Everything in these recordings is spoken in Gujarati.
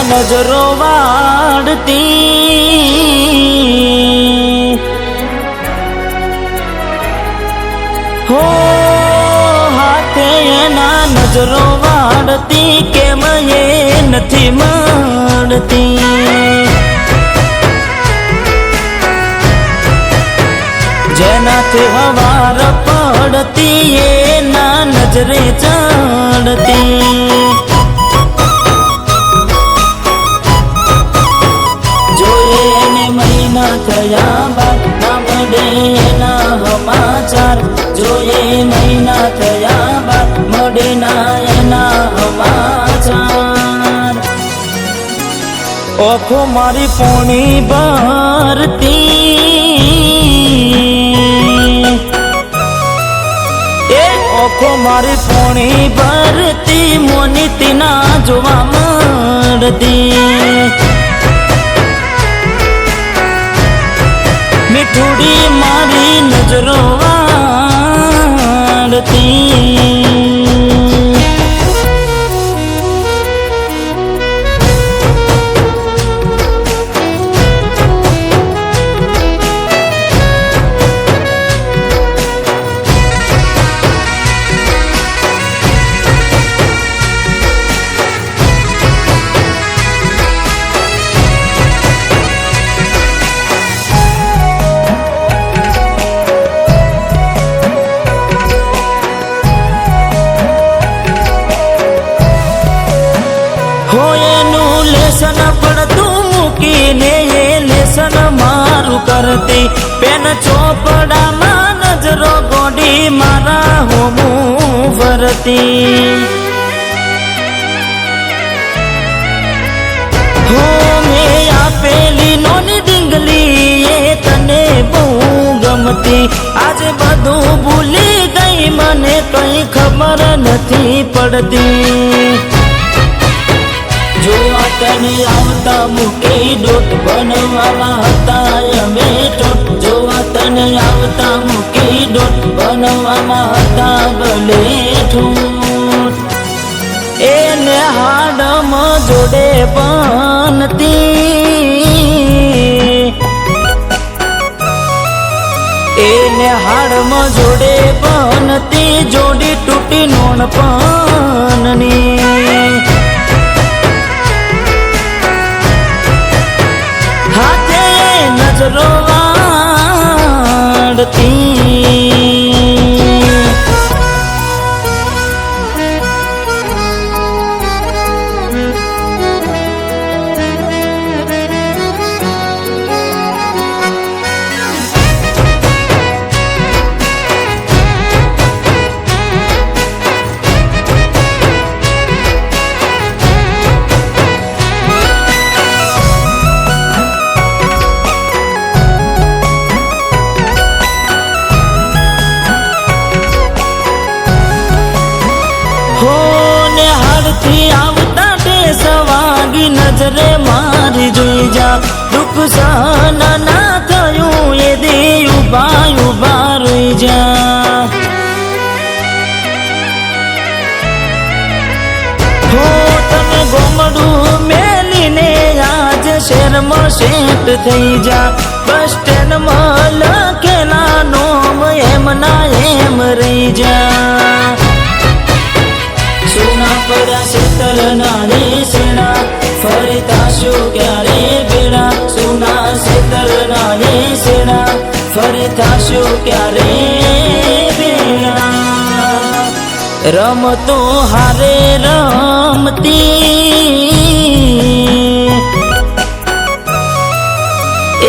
નજરો વાળતી હો હાથે એના નજરો વાળતી કેમ એ નથી મળતી જેનાથી હવાર પડતી એના નજરે ચડતી થયા બાદ ના મળે એના સમાચાર જોઈએ મહિના થયા બાદ મળે ના એના સમાચાર ઓખો મારી પોણી ભરતી એ ઓખો મારી પોણી ભરતી મોનીતી ના જોવા મળતી મીઠુડી મારી નજરો વાળતી લેસન પડતું મૂકીને એ લેસન મારું કરતી પેન ચોપડામાં નજરો ગોડી મારા હોમું ફરતી હો મેં આપેલી નોની ડીંગલી એ તને બહુ ગમતી આજે બધું ભૂલી ગઈ મને કઈ ખબર નથી પડતી જોવા તને આવતા મૂકી ડોટ બનવાના હતા અમે ટોટ જોવા તને આવતા મૂકી ડોટ બનવાના હતા ભલે ઠૂટ એને હાડમાં જોડે બનતી એને હાડમાં જોડે બનતી જોડી તૂટી નોન પનની નજરો વાળતી આવતા ટેસ વાગી નજરે મારી જોઈ જા દુઃખ સહન ના થયું એ દી ઉભા ઉભા રહી જા હો તને ગોમડું મેલીને આજ શહેરમાં સેટ થઈ જા બસ સ્ટેન્ડમાં લખેલા નોમ એમ ના એમ રહી જા સુના પડ્યા શેતર નાની સેણા ફરતા શું ક્યારે બેડા સુના શેતર નાની સેણા ફરતા શું ક્યારે બેડા રમતો હારે રમતી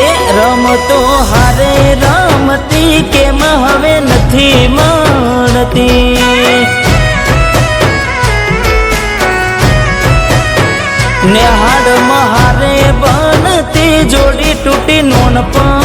એ રમતો હારે રમતી કેમ હવે નથી મળતી નેહાડ મહારે બનતી જોડી તૂટી નોન પણ